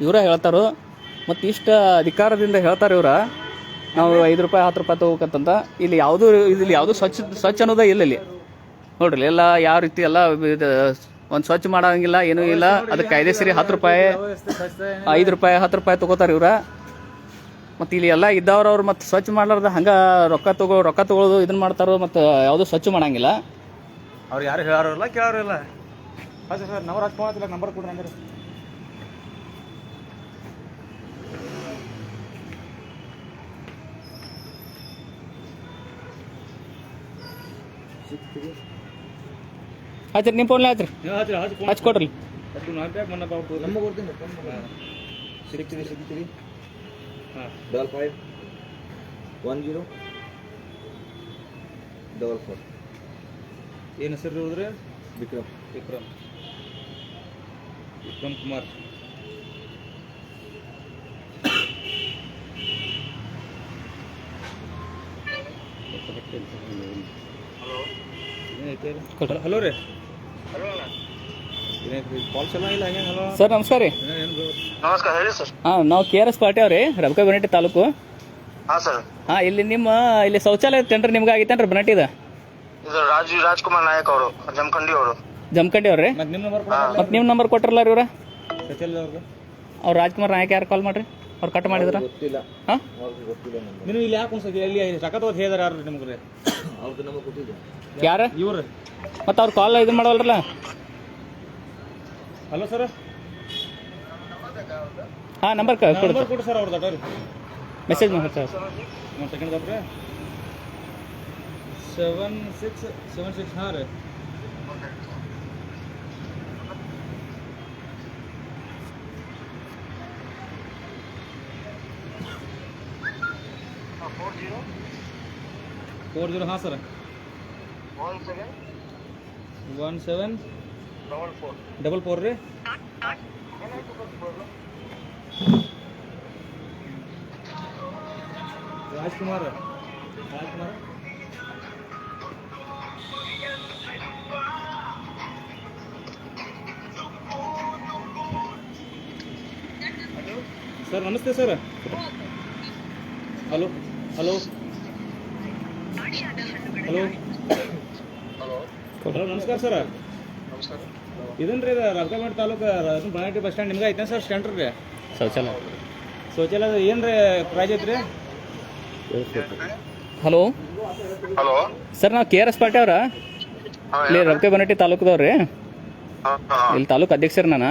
A: ಇವರೇ ಹೇಳ್ತಾರೋ ಮತ್ತು ಇಷ್ಟ ಅಧಿಕಾರದಿಂದ ಹೇಳ್ತಾರೆ ಇವ್ರ ನಾವು 5 ರೂಪಾಯಿ 10 ರೂಪಾಯಿ ತೊಗೋಕಂತ ಇಲ್ಲಿ ಯಾವುದು ಸ್ವಚ್ಛ ಅನ್ನೋದೇ ಇಲ್ಲ ಇಲ್ಲಿ ನೋಡ್ರಿ ಎಲ್ಲ ಯಾವ ರೀತಿ ಎಲ್ಲ ಒಂದು ಸ್ವಚ್ಛ ಮಾಡೋಂಗಿಲ್ಲ ಏನೂ ಇಲ್ಲ ಅದಕ್ಕೆ ಕಾಯ್ದೆಸರಿ 10 ರೂಪಾಯಿ 5 ರೂಪಾಯಿ 10 ರೂಪಾಯಿ ತೊಗೋತಾರೆ ಇವ್ರ ಮತ್ತು ಇಲ್ಲಿ ಎಲ್ಲ ಇದ್ದವ್ರವ್ರು ಮತ್ತು ಸ್ವಚ್ಛ ಮಾಡ್ಲಾರ್ದ ಹಂಗೆ ರೊಕ್ಕ ತೊಗೊಳೋದು ಇದನ್ನ ಮಾಡ್ತಾರೋ ಮತ್ತು ಯಾವುದು ಸ್ವಚ್ಛ ಮಾಡಂಗಿಲ್ಲ
B: ಅವ್ರು ಯಾರು ಹೇಳೋರಿಲ್ಲ ಕೇಳೋರಿಲ್ಲ ಹಾಂ ಸರ್ ನಂಬರ್ ಹಚ್ಕೊಳತ್ತಿಲ್ಲ ನಂಬರ್ ಕೊಡ್ರಿ ಅಂದ್ರೆ
A: ಆಯ್ತು ನಿಮ್ಮ ಫೋನ್ಲೇ ಆಯ್ತು ರೀ ಹಚ್ಕೊಡ್ರಿ
B: ನಮಗೆ ಕೊಡ್ತೀನಿ 63 55 10 44 ಏನು ಹೆಸರು ಹೇಳಿದ್ರೆ ವಿಕ್ರಮ್ ಕುಮಾರ್ ಹಲೋ ರೀ ಕಾಲ್ ಚೆನ್ನಾಗಿಲ್ಲ ಹಂಗೆ ಹಲೋ
A: ಸರ್ ನಮಸ್ಕಾರ ರೀ
C: ನಮಸ್ಕಾರ ಹೇಳಿ ಸರ್.
A: ಹಾಂ ನಾವು KRS ಪಾರ್ಟಿ ಅವ್ರಿ ರಬಕಬನಟ್ಟಿ ತಾಲೂಕು.
C: ಹಾಂ ಸರ್.
A: ಹಾಂ ಇಲ್ಲಿ ಶೌಚಾಲಯ ಟೆಂಡರ್ ನಿಮ್ಗೆ ಆಗೈತೇನ್ರಿ ಬನಟ್ಟಿದ?
C: ಇದು ರಾಜ್ಕುಮಾರ್ ನಾಯಕ್ ಅವರು
A: ಜಮಖಂಡಿ ಅವ್ರಿ.
B: ಮತ್ತೆ ನಿಮ್ಮ ನಂಬರ್
A: ನಿಮ್ಮ ನಂಬರ್ ಕೊಟ್ರಲ್ಲ ರೀ ಇವ್ರ
B: ಸಚಿಲ್ ಅವ್ರಿಗೆ
A: ಅವ್ರು ರಾಜ್ಕುಮಾರ್ ನಾಯಕ್ ಯಾರು ಕಾಲ್ ಮಾಡ್ರಿ ಅವ್ರು ಕಟ್ ಮಾಡಿದ್ರ ಹಾಂ
B: ನೀವು ಇಲ್ಲಿ ಯಾಕೆ ಅನ್ಸಕ್ಕೆ ಇಲ್ಲಿ ಸಖತ್ ಹೋದ್ ಹೇಳಿದಾರೆ ಯಾರು ನಿಮ್ಗೆ
A: ಯಾರ
B: ಇವ್ರು
A: ಮತ್ತು ಅವ್ರು ಕಾಲ್ ಇದು ಮಾಡವಲ್ರಲ್ಲ.
B: ಹಲೋ ಸರ್
A: ಹಾಂ ನಂಬರ್
B: ನಂಬರ್ ಕೊಡಿ ಸರ್ ಅವ್ರದ್ದು ಅಡ್ಡ
A: ಮೆಸೇಜ್ ಮಾಡಿ ಸರ್.
B: ಒಂದು ಸೆಕೆಂಡ್ ತಪ್ಪ್ರಿ 7676 ಹಾಂ ರೀ ಫೋರ್ ಜೀರೋ ಹಾಂ ಸರ್ 1744 ರೀ ರಾಜ್ಕುಮಾರ್ ಸರ್ ನಮಸ್ತೆ sir. Hello hello hello hello ನಮಸ್ಕಾರ ಸರ್. ಇದನ್ರಿ ರಾಜಕಾಮಿ ತಾಲೂಕು ಬನಾಟಿ ಬಸ್ ಸ್ಟ್ಯಾಂಡ್ ನಿಮ್ಗೆ ಐತೆ ಸರ್ ಸ್ಟ್ಯಾಂಡ್ರಿ ರೀ ಶೌಚಾಲಯ ಏನು ರೀ ಪ್ರೈಸ್ ಐತ್ರಿ?
A: ಹಲೋ
C: ಹಲೋ
A: ಸರ್ ನಾವು ಕೆ ಆರ್ ಎಸ್ ಪಾರ್ಟಿ ಅವ್ರ ಇಲ್ಲಿ ರವಕೆ ಬನಟ್ಟಿ ತಾಲೂಕದವ್ರಿ. ಇಲ್ಲಿ ತಾಲೂಕು ಅಧ್ಯಕ್ಷರು ನಾನು.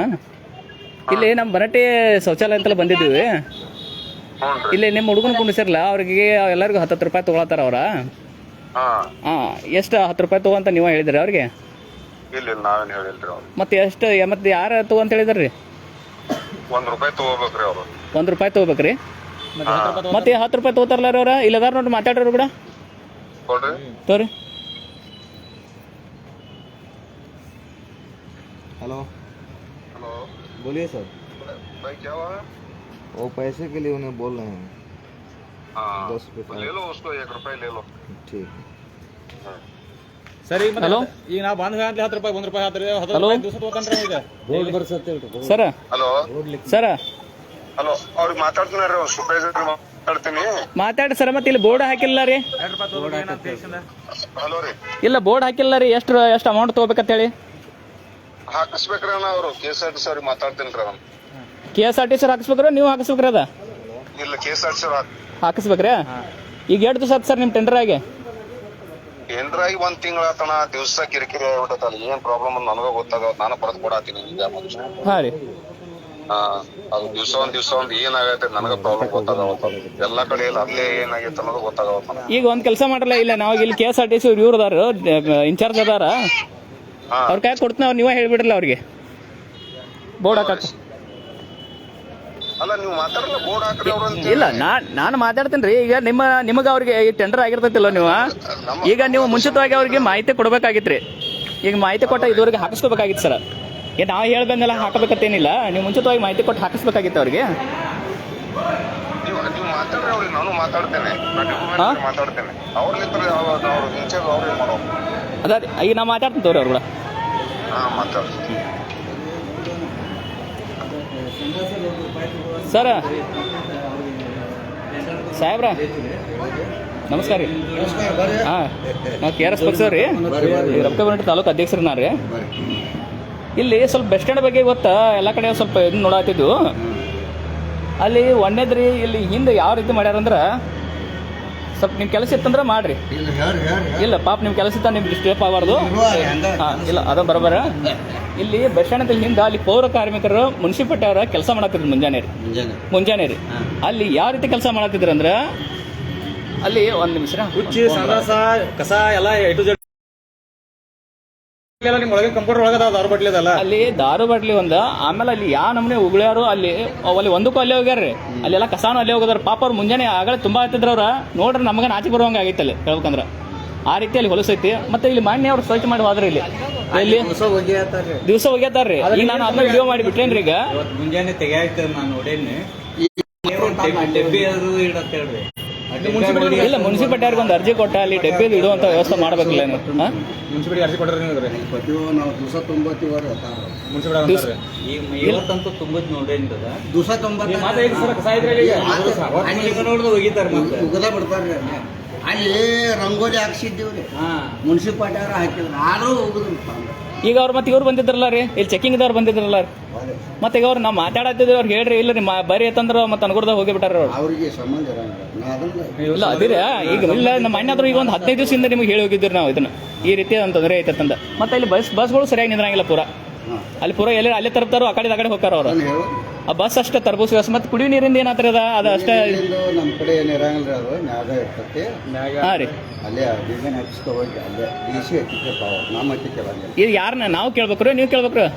A: ಇಲ್ಲಿ ನಮ್ಮ ಬನಟ್ಟಿ ಶೌಚಾಲಯ ಅಂತೆಲ್ಲ ಬಂದಿದ್ದೀವಿ. ಇಲ್ಲಿ ನಿಮ್ಮ ಹುಡುಗನ ಕುಂಡಿಸಿರಲ್ಲ ಅವ್ರಿಗೆ ಎಲ್ಲರಿಗೂ 10 ರೂಪಾಯಿ ತೊಗೊಳತ್ತಾರ ಅವ್ರ. ಹಾಂ ಎಷ್ಟು 10 ರೂಪಾಯಿ ತೊಗೊಂತ ನೀವು ಹೇಳಿದ್ರಿ ಅವ್ರಿಗೆ?
C: ಇಲ್ಲ ನಾವೇನು ಹೇಳಿಲ್ರಿ ಅವ್ರು.
A: ಮತ್ತೆ ಎಷ್ಟು ಮತ್ತೆ ಯಾರು ತೊಗೊಂತ ಹೇಳಿದ್ರಿ?
C: 1 ರೂಪಾಯಿ ತಗೋಬೇಕ್ರಿ ಅವರು.
A: 1 ರೂಪಾಯಿ ತೊಗೋಬೇಕ್ರಿ. ಮತ್ತೆ 10 ರೂಪಾಯಿ ತೊಗೋತಾರಲ್ಲ ಅವ್ರ ಇಲ್ಲದಾರ ನೋಡ್ರಿ ಮಾತಾಡ್ರಿ ಕೂಡ
C: ಕೊಡ್ರಿ
A: ತೋರಿ.
D: हेलो
C: हेलो
D: बोलिए सर.
C: भाई क्या हुआ?
D: वो पैसे के लिए उन्हें बोल रहे हैं.
C: हाँ
D: 10 रुपये
C: ले लो उसको 1 रूಪಾಯಿ ले लो.
D: ठीक.
B: ಸರಿ
A: ಹಲೋ
B: ಈಗ ನಾ ಬಂದ್ 10 ರೂಪಾಯಿ 1 ರೂಪಾಯಿ ಆದ್ರೆ 10
A: ಹಲೋ
B: ರೂಪಾಯಿ ದಿವಸ ತೊಗೊಂಡ್ರೆ ಈಗ
D: ರೋಡ್ ಬರ್ಸತ್ತೆ
A: ಸರ
C: ಹಲೋ
A: ಸರ
C: ಹಲೋ ಅವ್ರಿಗೆ ಮಾತಾಡ್ತೀನಿ ಸೂಪರ್ವೈಸರ್ ಮಾತಾಡ್ತೀನಿ.
A: ಮಾತಾಡಿ ಸರ್. ಮತ್ತೆ ಇಲ್ಲಿ ಬೋರ್ಡ್ ಹಾಕಿಲ್ಲ ರೀ.
B: 2 ರೂಪಾಯಿ ತೊಗೊಂಡ್ರೆ ಏನಂತ
C: ಹಲೋ ರೀ
A: ಇಲ್ಲ ಬೋರ್ಡ್ ಹಾಕಿಲ್ಲ ರೀ. ಎಷ್ಟು ಅಮೌಂಟ್ ತೊಗೋಬೇಕಂತ ಹೇಳಿ
C: ಹಾಕಿಸ್ಬೇಕ್ರಿ ಅಣ್ಣ ಅವರು KSRTC ಅವ್ರಿಗೆ ಮಾತಾಡ್ತೀನಿ ರೀ ನಾನು.
A: KSRTC ಹಾಕಿಸ್ಬೇಕ್ರ ನೀವು ಹಾಕಿಸ್ಬೇಕ್ರಿ? ಅದ
C: ಇಲ್ಲ KSRTC
A: ಹಾಕಿಸ್ಬೇಕ್ರಿ. ಈಗ ಎಷ್ಟು ದಿವಸ ಆಯ್ತು ಸರ್ ನಿಮ್ಮ ಟೆಂಡರ್ ಆಗಿ?
C: ಏನ್ರಾಗಿ 1 ತಿಂಗಳ ಆತಣ ದಿವಸ ಕಿರಿಕಿರಿ ಆಗ್ಬಿಟ್ಟಲ್ಲ. ಏನ್ ಪ್ರಾಬ್ಲಮ್ ಅಂತ ನನಗ ಗೊತ್ತಾಗ ನಾನು ಬರೆದು ಕೊಡಾತೀನಿ.
A: ಹಾಂ ರೀ.
C: ಹಾ ಅದು ದಿವಸ ಒಂದ್ ಏನಾಗೈತೆ ನನಗ ಪ್ರಾಬ್ಲಮ್ ಗೊತ್ತಾಗವತ್ತ. ಎಲ್ಲಾ ಕಡೆ ಇಲ್ಲ ಅಲ್ಲೇ ಏನಾಗೈತೆ ಅನ್ನೋದು ಗೊತ್ತಾಗವತ್ತ.
A: ಈಗ ಒಂದ್ ಕೆಲಸ ಮಾಡಲ್ಲ ಇಲ್ಲ ನಾವು ಇಲ್ಲಿ KSRTC ಇವ್ರು ಅದಾರ ಇನ್ಚಾರ್ಜ್ ಅದಾರ ಅವ್ರ ಕೈ ಕೊಡ್ತೀನಿ. ಅವ್ರು ನೀವೇ ಹೇಳ್ಬಿಡ್ರಲ್ಲ ಅವ್ರಿಗೆ ಬೋರ್ಡ್ ಹಾಕಕ್.
C: ಅಲ್ಲ ನೀವು ಮಾತಾಡಲ್ಲ ಬೋರ್ಡ್ ಹಾಕ್ರಿ ಅವ್ರು ಅಂತ.
A: ಇಲ್ಲ ನಾನು ಮಾತಾಡ್ತೀನಿ ರೀ. ಈಗ ನಿಮಗೆ ಅವ್ರಿಗೆ ಈ ಟೆಂಡರ್ ಆಗಿರ್ತೈತಿಲ್ಲ ನೀವು ಈಗ ನೀವು ಮುಂಚಿತವಾಗಿ ಅವ್ರಿಗೆ ಮಾಹಿತಿ ಕೊಡ್ಬೇಕಾಗಿತ್ರಿ. ಈಗ ಮಾಹಿತಿ ಕೊಟ್ಟ ಇದುವರೆಗೆ ಹಾಕಿಸ್ಕೋಬೇಕಾಗಿತ್ತು ಸರ್. ಏನು ನಾವು ಹೇಳ್ಬಂದೆಲ್ಲ ಹಾಕಬೇಕಂತೇನಿಲ್ಲ. ನೀವು ಮುಂಚಿತವಾಗಿ ಮಾಹಿತಿ ಕೊಟ್ಟು ಹಾಕಿಸ್ಬೇಕಾಗಿತ್ತು ಅವ್ರಿಗೆ.
C: ನೀವು ಮಾತಾಡ್ರಿ ಅವ್ರಿಗೆ ನಾನು ಮಾತಾಡ್ತೇನೆ. ಮಾತಾಡ್ತೇನೆ ಅವ್ರಲ್ಲಿಂದ ಅವ್ರು ಇನ್ಚಾರ್ಜ್ ಅವ್ರು ಏನ್ ಮಾಡೋ
A: ಅದ ಈಗ ನಾವು ಮಾತಾಡ್ತೀನಿ ತೋರಿ ಅವ್ರು ಕೂಡ.
C: ಹಾ ಮಾತಾಡ್ತೀನಿ
A: ಸರ ಸಾಹೇಬ್ರ ನಮಸ್ಕಾರ ರೀ. ಹಾಂ ನಾವು KRS ಪಕ್ಷ ರೀ ರವಕೆ ಬನಟ್ಟಿ ತಾಲೂಕು ಅಧ್ಯಕ್ಷರು ನಾ ರೀ. ಇಲ್ಲಿ ಸ್ವಲ್ಪ ಬಸ್ ಸ್ಟ್ಯಾಂಡ್ ಬಗ್ಗೆ ಇವತ್ತು ಎಲ್ಲ ಕಡೆ ಸ್ವಲ್ಪ ಇದನ್ನ ನೋಡಾತಿದ್ವು. ಅಲ್ಲಿ ಒಂದೇದ್ರಿ ಇಲ್ಲಿ ಹಿಂದೆ ಯಾವ ರೀತಿ ಮಾಡ್ಯಾರಂದ್ರೆ ಸ್ವಲ್ಪ ನಿಮ್ಮ ಕೆಲಸ ಇತ್ತಂದ್ರೆ ಮಾಡ್ರಿ. ಇಲ್ಲ ಪಾಪ ನಿಮ್ಮ ಕೆಲಸ ಇತ್ತ ನಿಮ್ಗೆ ಡಿಸ್ಟರ್ಬ್ ಆಗಬಾರ್ದು. ಹಾಂ ಇಲ್ಲ ಅದ ಬರೋಬರ. ಇಲ್ಲಿ ಬಸ್ ಸ್ಟ್ಯಾಂಡ್ ಹಿಂದೆ ಅಲ್ಲಿ ಪೌರ ಕಾರ್ಮಿಕರು ಮುನ್ಸಿಪಾಲ್ಟಿ ಅವರ ಕೆಲಸ ಮಾಡತ್ತಿದ್ರು ಮುಂಜಾನೆ ರೀ. ಅಲ್ಲಿ ಯಾವ ರೀತಿ ಕೆಲಸ ಮಾಡತ್ತಿದ್ರು ಅಂದ್ರೆ ಅಲ್ಲಿ ಒಂದು ನಿಮಿಷ
B: ಹುಚ್ಚಿ ಸಂದಾಸ ಕಸ ಎಲ್ಲ A to Z ನಿಮ್ಮ ಒಳಗೆ ಕಂಪ್ಯೂಟರ್ ಒಳಗದ ದಾರು ಬಾಟ್ಲಿ ಅದಲ್ಲ
A: ಅಲ್ಲಿ ದಾರು ಬಾಟ್ಲಿ ಆಮೇಲೆ ಅಲ್ಲಿ ಯಾವ ನಮ್ಮನೆ ಉಗುಳ್ಯಾರು ಅಲ್ಲಿ ಒಂದಕ್ಕೂ ಅಲ್ಲೇ ಹೋಗ್ಯಾರ್ರಿ. ಅಲ್ಲೆಲ್ಲ ಕಸಾನು ಅಲ್ಲೇ ಹೋಗೋದಾರ. ಪಾಪ ಅವ್ರು ಮುಂಜಾನೆ ಆಗಲೇ ತುಂಬಾ ಆಗ್ತಿದ್ರು ಅವ್ರ ನೋಡ್ರಿ ನಮಗೆ ನಾಚಿಕೆ ಬರುವಂಗೆ ಆಗೈತೆ ಅಲ್ಲಿ ಹೇಳ್ಬೇಕಂದ್ರೆ. ಆ ರೀತಿ ಅಲ್ಲಿ ಹೊಲಸೈತಿ. ಮತ್ತೆ ಇಲ್ಲಿ ಮಾನ್ಯ ಅವ್ರು ಸ್ವಚ್ಛ ಮಾಡಿ ಹೋದ್ರಿ. ಇಲ್ಲಿ ದಿವಸ ಒಗ್ಯಾತಾರ್ರಿ. ಈಗ ನಾನು ಅದನ್ನ ವಿಡಿಯೋ ಮಾಡಿ ಬಿಟ್ರೇನ್ರಿ. ಈಗ
E: ಮುಂಜಾನೆ ತೆಗಿಯಾಯ್ತು ನಾನು ನೋಡೇನಿ.
A: ಇಲ್ಲ ಮುನ್ಸಿಪಾಲ್ಟಿ ಅವ್ರಿಗೆ ಒಂದು ಅರ್ಜಿ ಕೊಟ್ಟ ಅಲ್ಲಿ ಡಬ್ಬಿ ಇಡುವಂತ ವ್ಯವಸ್ಥೆ ಮಾಡ್ಬೇಕಿಲ್ಲ ನೀವು.
B: ಮುನ್ಸಿಪಾಲ್ಟಿ ಅರ್ಜಿ ಕೊಟ್ಟರೆ
D: ನಾವು ದಿವಸ 90
E: ಇವತ್ತಂತೂ ತುಂಬದ್ ನೋಡೇನಿ
D: ದಿವಸ 90
B: ನೋಡಿದ್ರೆ ಒಗಿತಾರೆ
D: ಉಗದ ಬಿಡ್ತಾರ್ರಿ. ಅಲ್ಲಿ ರಂಗೋಲಿ ಹಾಕ್ಸಿದ್ದೀವ್ರಿ ಮುನ್ಸಿಪಾಲ್ಟಿ ಅವ್ರು ಹಾಕಿದ್ರು ಆದ್ರೂ ಹೋಗುದಿಲ್ಲ.
A: ಈಗ ಅವ್ರು ಮತ್ತೆ ಇವ್ರು ಬಂದಿದ್ರಲ್ಲ ರೀ, ಇಲ್ಲಿ ಚೆಕಿಂಗ್ ಇದ್ದವ್ರು ಬಂದಿದ್ರಲ್ಲ ರೀ, ಮತ್ತೆ ಈಗ ಅವ್ರು ನಾವು ಮಾತಾಡತ್ತಿದ್ವಿ, ಅವ್ರು ಹೇಳ್ರಿ ಇಲ್ಲ ರೀ ಬರೀ ಅಂತಂದ್ರೆ ಮತ್ತೆ ಅನುಗುಣದಾಗ ಹೋಗಿ ಬಿಟ್ಟಾರ ಅವ್ರು.
D: ಅವ್ರಿಗೆ ಸಂಬಂಧ ಇರಂಗಿಲ್ಲ. ನಾ ಅದನ್ನ
A: ಇಲ್ಲ ಅದಿರ ಈಗ ಇಲ್ಲ ನಮ್ಮ ಅಣ್ಣಾದ್ರು ಈಗ ಒಂದು 15 ದಿವಸದಿಂದ ನಿಮ್ಗೆ ಹೇಳಿ ಹೋಗಿದ್ದೀರಿ ನಾವು ಇದನ್ನ ಈ ರೀತಿ ಒಂದು ತೊಂದರೆ ಐತಂದ. ಮತ್ತೆ ಇಲ್ಲಿ ಬಸ್ಗಳು ಸರಿಯಾಗಿ ನಿಂದ್ರಂಗಿಲ್ಲ ಪೂರ, ಅಲ್ಲಿ ಪೂರ ಎಲ್ಲ ಅಲ್ಲೇ ತರ್ತಾರೋ ಆ ಕಡೆ ಹೋಗ್ತಾರ ಅವ್ರು.
D: ಹೇಳು
A: ಆ ಬಸ್ ಅಷ್ಟೇ ತರ್ಬೂಸ್ ವ್ಯವಸ್ಥೆ ಮತ್ತೆ ಕುಡಿಯೋ ನೀರಿಂದ ಏನಾಗ್ತದೆ ಅದು ಅಷ್ಟೇ.
D: ನಮ್ಮ ಕಡೆ ಏನು ಇರಂಗಿಲ್ಲ, ಅದು ಮ್ಯಾಗ ಇರ್ತೈತಿ.
A: ಹಾಂ ರೀ,
D: ಅಲ್ಲೇ ಡಿಸೈನ್ ಹಾಕಿಸ್ಕೊ ಹೋಗಿ ಅಲ್ಲೇ DC ಹತ್ತಿಕ್ಕೆ ಪಾವ ನಮ್ಮ ಹತ್ತಿಕ್ಕೆ ಬಂದಿಲ್ಲ.
A: ಇದು ಯಾರನ್ನ ನಾವು ಕೇಳ್ಬೇಕ್ರಿ ನೀವು ಕೇಳ್ಬೇಕ್ರಿ?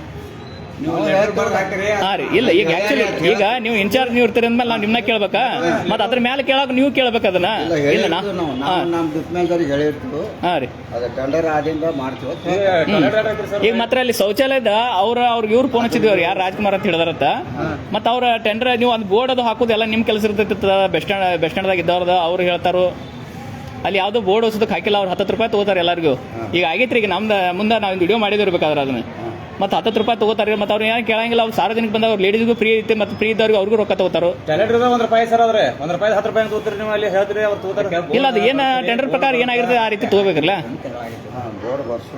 A: ಹಾಂ ರೀ, ಇಲ್ಲ ಈಗ ಆಕ್ಚುಲಿ ಈಗ ನೀವು ಇನ್ಚಾರ್ಜ್ ನೀವು ಇರ್ತೀರಿ ಅಂದ್ಮೇಲೆ ನಾವು ನಿಮ್ಮನ್ನ ಕೇಳ್ಬೇಕಾ, ಮತ್ತೆ ಅದ್ರ ಮೇಲೆ ಕೇಳಕ್ ನೀವು ಕೇಳ್ಬೇಕು ಅದನ್ನ. ಇಲ್ಲ
D: ನಮ್ಮ ಡಿಪ್ಮೆಂಟರಿಗೆ ಹೇಳಿರ್ತೀವಿ.
A: ಹಾಂ ರೀ,
D: ಅದು ಟೆಂಡರ್ ಆದಿಂದ ಮಾಡ್ತೀವಿ.
A: ಈಗ ಮಾತ್ರ ಅಲ್ಲಿ ಶೌಚಾಲಯದ ಅವ್ರಿಗೆ ಇವ್ರು ಫೋನ್ ಹಚ್ಚಿದ್ವಿ, ಅವ್ರು ಯಾರು ರಾಜ್ಕುಮಾರ್ ಅಂತ ಹೇಳಿದಾರತ್ತ. ಮತ್ತೆ ಅವ್ರ ಟೆಂಡರ್ ನೀವು ಒಂದು ಬೋರ್ಡ್ ಅದು ಹಾಕೋದು ಎಲ್ಲ ನಿಮ್ಮ ಕೆಲಸ ಇರ್ತೈತಿ. ಬಸ್ ಸ್ಟ್ಯಾಂಡ್ದಾಗ ಇದ್ದವ್ರದ ಅವ್ರು ಹೇಳ್ತಾರೋ ಅಲ್ಲಿ ಯಾವುದೋ ಬೋರ್ಡ್ ಹೊಸದಕ್ಕೆ ಹಾಕಿಲ್ಲ, ಅವ್ರು 10 ರೂಪಾಯಿ ತಗೋತಾರೆ ಎಲ್ಲರಿಗೂ. ಈಗ ಆಗೈತ್ರಿ, ಈಗ ನಮ್ದು ಮುಂದೆ ನಾವು ವಿಡಿಯೋ ಮಾಡಿದಿರ್ಬೇಕಾದ್ರೆ ಅದನ್ನ ಮತ್ತೆ 10 ರೂಪಾಯಿ ತಗೋತಾರೆ. ಮತ್ತೆ ಅವ್ರು ಏನು ಕೇಳಂಗಿಲ್ಲ, ಅವ್ರು ಸಾರ್ವಜನಿಕ ಬಂದ ಅವ್ರು ಲೇಡೀಸ್ಗೂ ಫ್ರೀ ಐತೆ, ಮತ್ತೆ ಫ್ರೀ ಇದ್ದವ್ರಿಗೆ ಅವ್ರಿಗೂ ರೊಕ್ಕ ತಗೋತಾರೋ.
B: ಟೆಂಡರ್ ₹1 ಸರ್, ಆದ್ರೆ ₹1 10 ರೂಪಾಯಿ ತಗೋತೀರಿ ನೀವು, ಅಲ್ಲಿ ಹೇಳ್ತೀರಿ ಅವ್ರು ತಗೋತಾರೆ.
A: ಇಲ್ಲ ಅದು ಏನು ಟೆಂಡರ್ ಪ್ರಕಾರ ಏನಾಗಿರುತ್ತೆ ಆ ರೀತಿ ತಗೋಬೇಕಲ್ಲ.
D: ಬೋರ್ಡ್ ಬರ್ಸು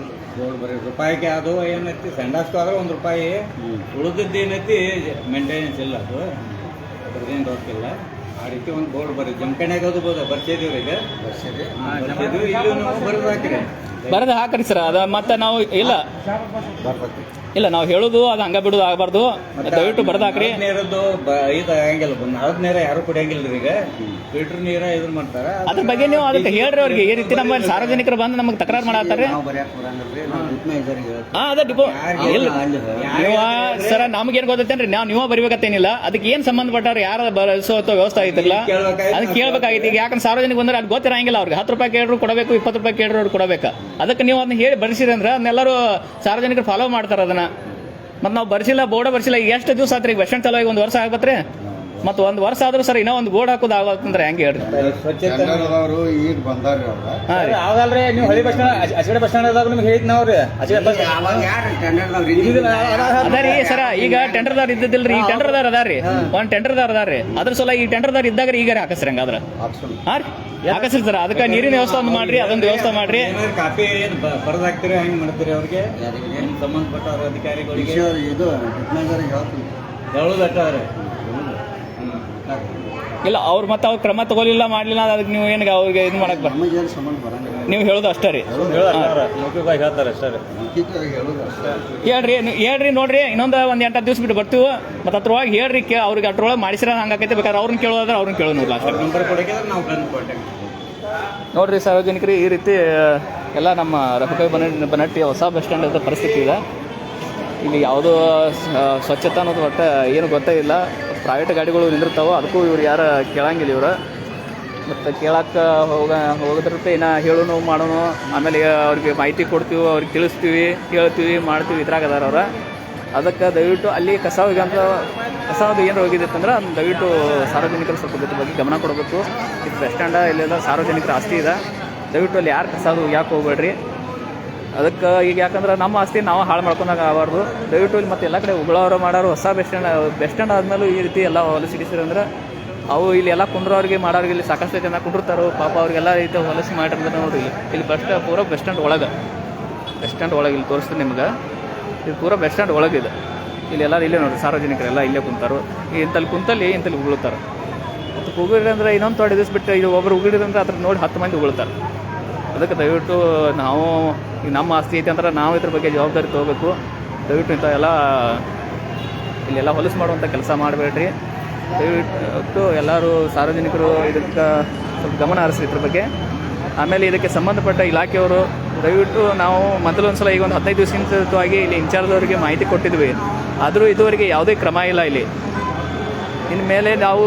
E: ರೂಪಾಯಿಗೆ ಅದು ಏನೈತಿ ಸಂಡಾಸ್ತು ಆದ್ರೆ ₹1, ಉಳಿದದ್ದು ಏನೈತಿ ಮೇಂಟೆನೆನ್ಸ್ ಇಲ್ಲ, ಅದು ಅದ್ರದ್ದೇನು ರೊಕ್ಕಿಲ್ಲ. ಆ ರೀತಿ ಒಂದು ಬೋರ್ಡ್ ಬರೀ ಜಮಖಂಡ್ಯಾಗ ಅದು ಬರ್ಸಿದೀವಿ, ಈಗ ಬರ್ಸಿದ್ವಿ, ಇಲ್ಲೂ ಬರೋದು ಹಾಕಿರಿ
A: ಬರೋದು ಹಾಕ್ರಿ ಸರ್. ಅದ ಮತ್ತೆ ನಾವು ಇಲ್ಲ ಇಲ್ಲ ನಾವು ಹೇಳೋದು ಅದು ಹಂಗ ಬಿಡೋದು ಆಗಬಾರ್ದು, ದಯವಿಟ್ಟು ಬರೋದು ಹಾಕ್ರಿ.
E: ನೀರದ್ದು ಇದು ಆಗಂಗಿಲ್ಲ, ನಳದ ನೀರ ಯಾರು ಕುಡಿಯಂಗಿಲ್ಲ ಈಗ, ಫಿಲ್ಟರ್ ನೀರ ಇದನ್ನ ಮಾಡ್ತಾರ.
A: ಅದ್ರ ಬಗ್ಗೆ ನೀವು ಅದಕ್ಕೆ ಹೇಳ್ರಿ ಅವ್ರಿಗೆ, ಈ ರೀತಿ ನಮ್ಮ ಸಾರ್ವಜನಿಕರು ಬಂದು ನಮಗೆ ತಕರಾರು ಮಾಡತ್ತಾರೆ. ಅದೇ ಡಿಪೋ ಇಲ್ಲ ನೀವು ಸರ ನಮ್ಗೇನು ಗೊತ್ತೈತೇನ್ರಿ, ನೀವು ಬರಿಬೇಕತ್ತೇನಿಲ್ಲ, ಅದಕ್ಕೆ ಏನು ಸಂಬಂಧಪಟ್ಟಾರ ಯಾರು ಬರೆಸೋ ವ್ಯವಸ್ಥೆ ಐತಿಲ್ಲ ಅದಕ್ಕೆ ಕೇಳ್ಬೇಕಾಗಿತ್ತು. ಈಗ ಯಾಕಂದ್ರೆ ಸಾರ್ವಜನಿಕ ಬಂದ್ರೆ ಅದು ಗೊತ್ತಿರಂಗಿಲ್ಲ, ಅವ್ರಿಗೆ 10 ರೂಪಾಯಿ ಕೇಳ್ರು ಕೊಡಬೇಕು, 20 ರೂಪಾಯಿ ಕೇಳ್ರು ಅವ್ರು ಕೊಡಬೇಕು. ಅದಕ್ಕೆ ನೀವು ಅದನ್ನ ಹೇಳಿ ಬರೆಸಿರಿ ಅಂದ್ರೆ ಅದನ್ನೆಲ್ಲರೂ ಸಾರ್ವಜನಿಕರು ಫಾಲೋ ಮಾಡ್ತಾರೆ ಅದನ್ನ. ಮತ್ತು ನಾವು ಬರ್ಸಿಲ್ಲ, ಬೋರ್ಡ ಬರ್ಸಿಲ್ಲ, ಈಗ ಎಷ್ಟು ದಿವಸ ಆತ್ರಿ? ಈಗ ಬಸ್ ಸ್ಟ್ಯಾಂಡ್ ಚಲೋ 1 ವರ್ಷ ಆಗ್ಬತ್ರಿ, ಮತ್ತು 1 ವರ್ಷ ಆದ್ರೂ ಸರ್ ಇನ್ನೂ ಒಂದು ಬೋರ್ಡ್ ಹಾಕೋದು ಆಗತ್ತಂದ್ರೆ ಹೆಂಗೆ ಹೇಳ್ರಿ?
D: ಟೆಂಡರ್ದವರು ಈಗ ಬಂದಾರ್ರಿ ಅವ್ರ.
A: ಹಾಂ ರೀ,
B: ಆಗಲ್ರಿ, ನೀವು ಹಳಿ ಬಸ್ ಸ್ಟ್ಯಾಂಡ್ ಅಚಗಡೆ ಬಸ್ ಸ್ಟ್ಯಾಂಡ್ ನಿಮ್ಗೆ ಹೇಳಿದ್ ನಾವ್ರಿ
A: ಅದ ರೀ ಸರ. ಈಗ ಟೆಂಡರ್ದಾರ್ ಇದ್ದಿದ್ದಿಲ್ರಿ, ಈಗ ಟೆಂಡರ್ದಾರ್ ಅದಾರ್ರಿ, ಒಂದು ಟೆಂಡರ್ದಾರ್ ಅದಾರ್ರಿ. ಅದ್ರ ಸಲ ಈ ಟೆಂಡರ್ದಾರ್ ಇದ್ದಾಗ ಈಗ ಹಾಕಸ್ರಿ ಹಂಗಾದ್ರೆ. ಹಾಂ ರೀ ಹಾಕಸ್ರಿ ಸರ್, ಅದಕ್ಕೆ ನೀರಿನ ವ್ಯವಸ್ಥೆ ಒಂದು ಮಾಡ್ರಿ, ಅದೊಂದು ವ್ಯವಸ್ಥೆ ಮಾಡ್ರಿ.
E: ಕಾಪಿ ಏನು ಬರೆದು ಹಾಕ್ತೀರಿ, ಹೆಂಗೆ ಮಾಡ್ತೀರಿ ಅವ್ರಿಗೆ ಸಂಬಂಧಪಟ್ಟ ಅಧಿಕಾರಿಗಳಿಗೆ
D: ಇದು ಡಿಪ್ಮೆಂಟರಿಗೆ ಹೇಳ್ತೀನಿ
E: ಹೇಳೋದಟ್ಟಾರೆ.
A: ಇಲ್ಲ ಅವ್ರು ಮತ್ತೆ ಅವ್ರು ಕ್ರಮ ತಗೊಲಿಲ್ಲ ಮಾಡಲಿಲ್ಲ, ಅದಕ್ಕೆ ನೀವು ಏನು ಅವ್ರಿಗೆ ಇದು ಮಾಡಕ್ಕೆ
D: ನಮಗೇನು ಸಂಬಂಧ ಬರಂಗಿಲ್ಲ.
A: ನೀವು ಹೇಳೋದು ಅಷ್ಟೇ ರೀ,
B: ಹೇಳ್ತಾರೆ ಅಷ್ಟೇ ರೀ.
D: ಹೇಳೋದು ಅಷ್ಟೇ.
A: ಹೇಳ್ರಿ ನೋಡ್ರಿ, ಇನ್ನೊಂದು 8-10 ದಿವಸ ಬಿಟ್ಟು ಬರ್ತೀವಿ. ಮತ್ತು ಅದ್ರೊಳಗೆ ಹೇಳ್ರಿ ಅವ್ರಿಗೆ ಅದ್ರೊಳಗೆ ಮಾಡಿಸಿರ ಹಂಗಾಕೈತೆ, ಬೇಕಾದ್ರೆ ಅವ್ರನ್ನ ಕೇಳೋದ್ರೆ ಅವ್ರನ್ನ ಕೇಳೋ ನೋಡ್ಲ ಅಷ್ಟೇ.
E: ನಂಬರ್ ಕೊಡೋಕೆ ನಾವು ಕಾಂಟ್ಯಾಕ್ಟ್
A: ನೋಡ್ರಿ ಸಾರ್ವಜನಿಕರು, ಈ ರೀತಿ ಎಲ್ಲ ನಮ್ಮ ರಫಕವಿ ಬನಟ್ಟಿ ಹೊಸ ಬಸ್ ಸ್ಟ್ಯಾಂಡ್ ಇರೋ ಪರಿಸ್ಥಿತಿ ಇದೆ. ಇಲ್ಲಿ ಯಾವುದೋ ಸ್ವಚ್ಛತೆ ಅನ್ನೋದು ಒಟ್ಟು ಏನು ಗೊತ್ತೇ ಇಲ್ಲ. ಪ್ರೈವೇಟ್ ಗಾಡಿಗಳು ನಿಂದಿರ್ತಾವೆ, ಅದಕ್ಕೂ ಇವ್ರು ಯಾರು ಕೇಳಂಗಿಲ್ಲ ಇವರು. ಮತ್ತು ಕೇಳಕ್ಕೆ ಹೋಗೋದ್ರತ್ತೆ ಇನ್ನು ಹೇಳೋನು ಮಾಡೋನು, ಆಮೇಲೆ ಅವ್ರಿಗೆ ಮಾಹಿತಿ ಕೊಡ್ತೀವಿ, ಅವ್ರಿಗೆ ತಿಳಿಸ್ತೀವಿ, ಹೇಳ್ತೀವಿ, ಮಾಡ್ತೀವಿ, ಇದ್ರಾಗ ಅದಾರ ಅವ್ರು. ಅದಕ್ಕೆ ದಯವಿಟ್ಟು ಅಲ್ಲಿ ಕಸದು ಏನು ಹೋಗಿದ್ದಿತ್ತಂದ್ರೆ ಅದನ್ನು ದಯವಿಟ್ಟು ಸಾರ್ವಜನಿಕರು ಸ್ವಲ್ಪ ಇದ್ರ ಬಗ್ಗೆ ಗಮನ ಕೊಡಬೇಕು. ಇದು ಬಸ್ ಸ್ಟ್ಯಾಂಡ ಇಲ್ಲೆಲ್ಲ ಸಾರ್ವಜನಿಕರ ಆಸ್ತಿ ಇದೆ, ದಯವಿಟ್ಟು ಅಲ್ಲಿ ಯಾರು ಕಸದು ಯಾಕೆ ಹೋಗ್ಬೇಡ್ರಿ. ಅದಕ್ಕೆ ಈಗ ಯಾಕಂದ್ರೆ ನಮ್ಮ ಆಸ್ತಿ ನಾವು ಹಾಳು ಮಾಡ್ಕೊಂಡಾಗ ಆಗಬಾರ್ದು. ದಯವಿಟ್ಟು ಇಲ್ಲಿ ಮತ್ತೆ ಎಲ್ಲ ಕಡೆ ಉಗಳೋರು ಮಾಡೋರು ಹೊಸ ಬಸ್ ಸ್ಟ್ಯಾಂಡ್ ಆದಮೇಲೂ ಈ ರೀತಿ ಎಲ್ಲ ಹೊಲಸಿಡಿಸಿದ್ರೆ ಅಂದ್ರೆ ಅವು ಇಲ್ಲಿ ಎಲ್ಲ ಕುಂಡ್ರವ್ರಿಗೆ ಮಾಡೋರಿಗೆ ಇಲ್ಲಿ ಸಾಕಷ್ಟು ಜನ ಕುಂಡಿರ್ತಾರೋ ಪಾಪ ಅವ್ರಿಗೆಲ್ಲ ರೀತಿ ಹೊಲಸಿ ಮಾಡಿದ್ರೆ ನೋಡಿರಿ. ಇಲ್ಲಿ ಪೂರ ಬಸ್ ಸ್ಟ್ಯಾಂಡ್ ಒಳಗೆ ಇಲ್ಲಿ ತೋರಿಸ್ತೀನಿ ನಿಮ್ಗೆ. ಇದು ಪೂರ ಬಸ್ ಸ್ಟ್ಯಾಂಡ್ ಒಳಗಿದೆ. ಇಲ್ಲಿ ಎಲ್ಲ ಇಲ್ಲೇ ನೋಡಿರಿ, ಸಾರ್ವಜನಿಕರೆಲ್ಲ ಇಲ್ಲೇ ಕುಂತಾರೋ. ಇಂತಲ್ಲಿ ಉಗುಳ್ತಾರೆ. ಮತ್ತು ಉಗುಳಿದ್ರೆ ಅಂದರೆ ಇನ್ನೊಂದು ತೊಡೆ ದಿವಸ ಬಿಟ್ಟು ಇದು ಒಬ್ಬರು ಉಗುಳಿದ್ರೆ ಅಂದ್ರೆ ಅದ್ರ ನೋಡಿ 10 ಮಂದಿ ಉಗುಳ್ತಾರೆ. ಅದಕ್ಕೆ ದಯವಿಟ್ಟು ನಾವು ಈಗ ನಮ್ಮ ಆಸ್ತಿ ಐತೆ ಅಂದ್ರೆ ನಾವು ಇದ್ರ ಬಗ್ಗೆ ಜವಾಬ್ದಾರಿ ತೊಗೋಬೇಕು. ದಯವಿಟ್ಟು ಇಂಥ ಇಲ್ಲೆಲ್ಲ ಹೊಲಸು ಮಾಡುವಂಥ ಕೆಲಸ ಮಾಡಬೇಡ್ರಿ. ದಯವಿಟ್ಟು ಎಲ್ಲರೂ ಸಾರ್ವಜನಿಕರು ಇದಕ್ಕೆ ಸ್ವಲ್ಪ ಗಮನ ಹರಿಸ್ರಿ ಇದ್ರ ಬಗ್ಗೆ. ಆಮೇಲೆ ಇದಕ್ಕೆ ಸಂಬಂಧಪಟ್ಟ ಇಲಾಖೆಯವರು ದಯವಿಟ್ಟು ನಾವು ಮೊದಲೊಂದು ಸಲ ಈಗ ಒಂದು 15 ದಿವಸದಿಂದವಾಗಿ ಇಲ್ಲಿ ಇನ್ಚಾರ್ಜ್ ಅವರಿಗೆ ಮಾಹಿತಿ ಕೊಟ್ಟಿದ್ವಿ, ಆದರೂ ಇದುವರೆಗೆ ಯಾವುದೇ ಕ್ರಮ ಇಲ್ಲ. ಇಲ್ಲಿ ಇನ್ಮೇಲೆ ನಾವು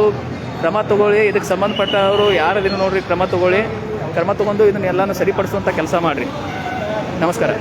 A: ಕ್ರಮ ತಗೊಳ್ಳಿ, ಇದಕ್ಕೆ ಸಂಬಂಧಪಟ್ಟವರು ಯಾರು ಇದನ್ನು ನೋಡ್ರಿ ಕ್ರಮ ತಗೊಳ್ಳಿ. ಕ್ರಮ ತಗೊಂಡು ಇದನ್ನೆಲ್ಲನೂ ಸರಿಪಡಿಸುವಂಥ ಕೆಲಸ ಮಾಡಿರಿ. ನಮಸ್ಕಾರ.